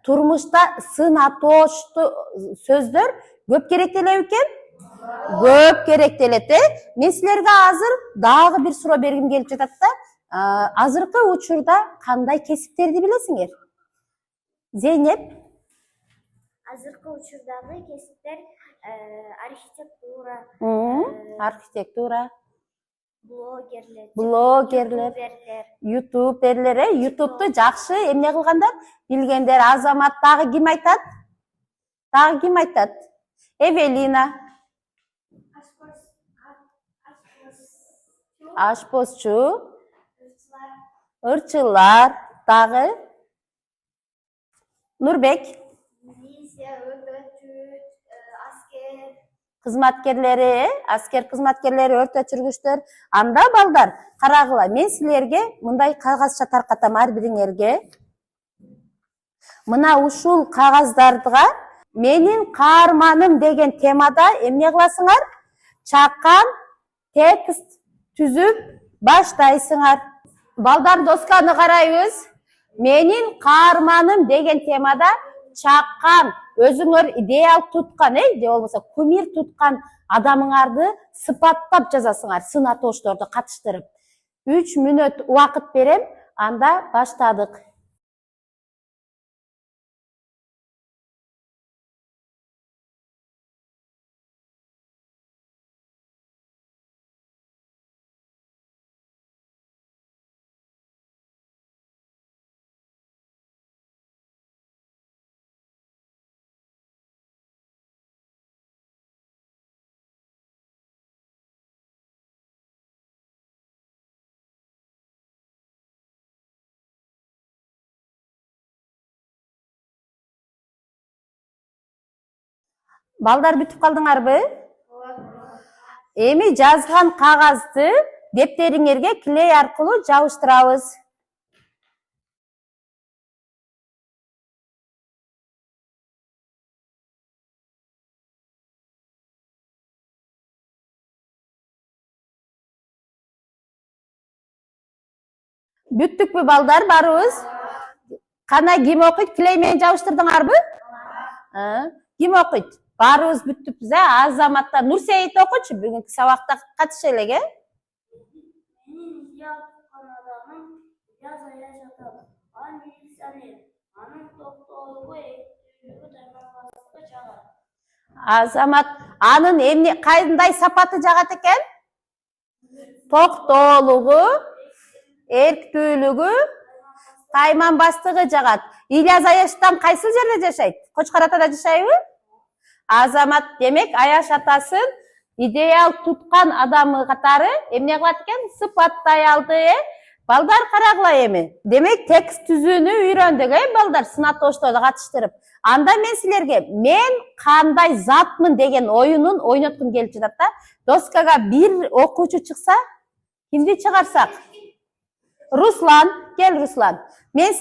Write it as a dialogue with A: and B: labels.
A: турмушта сын атоошту сөздөр көп керектелеби экен? Көп керектелет. Мен силерге азыр дагы бир суроо бергим келип жатат да. Азыркы учурда кандай кесиптерди билесиңер? Зейнеп?
B: Азыркы учурдагы кесиптер
A: архитектура,
B: блогерлер,
A: ютуберлер, ютубду жакшы эмне кылгандар, билгендер. Азамат, дагы ким айтат? Эвелина. Ашпозчу. Ырчылар. Дагы? Нурбек. Кызматкерлери, аскер кызматкерлери, өртөчүргүчтөр. Анда балдар, карагыла, мен силерге мындай кагазча таркатам ар бириңерге. Мына ушул кагаздардыга менин каарманым деген темада эмне кыласыңар? Чакан текст түзүп баштайсыңар. Балдар, досканы карайбыз. Менин каарманым деген темада чакан өзүңөр идеал туткан, же болбосо кумир туткан адамыңарды сыпаттап жазасыңар, сын атоошторду катыштырып. 3 мүнөт убакыт берем, анда баштадык. Балдар, бүтүп калдыңарбы? Эми жазган кагазды дептериңерге клей аркылуу жабыштырабыз. Бүттүкпү балдар, барыбыз? Кана ким окуйт? Клей менен жабыштырдыңарбы? Ким окуйт? Барыбыз бүттүппүз, Азаматта. Нурсейит окучу, бүгүнкү сабакта катыша элек,
B: Менин идеал туткан адамым Ильяс Аяшатов. Ал милиционер. Анын токтоолугу, эктүүлүгү тайманбастыкка жагат.
A: Азамат, анын эмне кандай сапаты жагат экен? Токтоолугу, эрктүүлүгү, тайманбастыгы жагат. Ильяс Аяшатов кайсыл жерде жашайт? Кочкор Атада жашайбы? Азамат, демек, Аяш атасын идеал туткан адамы катары эмне кылат экен? Сыпаттай алды, Балдар, карагыла эми. Демек, текст түзүүнү үйрөндүк, балдар, сын атоошторду катыштырып. Анда мен силерге мен кандай затмын деген оюнун ойноткум келип жатат да. Доскага бир окуучу чыкса, кимди чыгарсак? Руслан, кел Руслан. Мен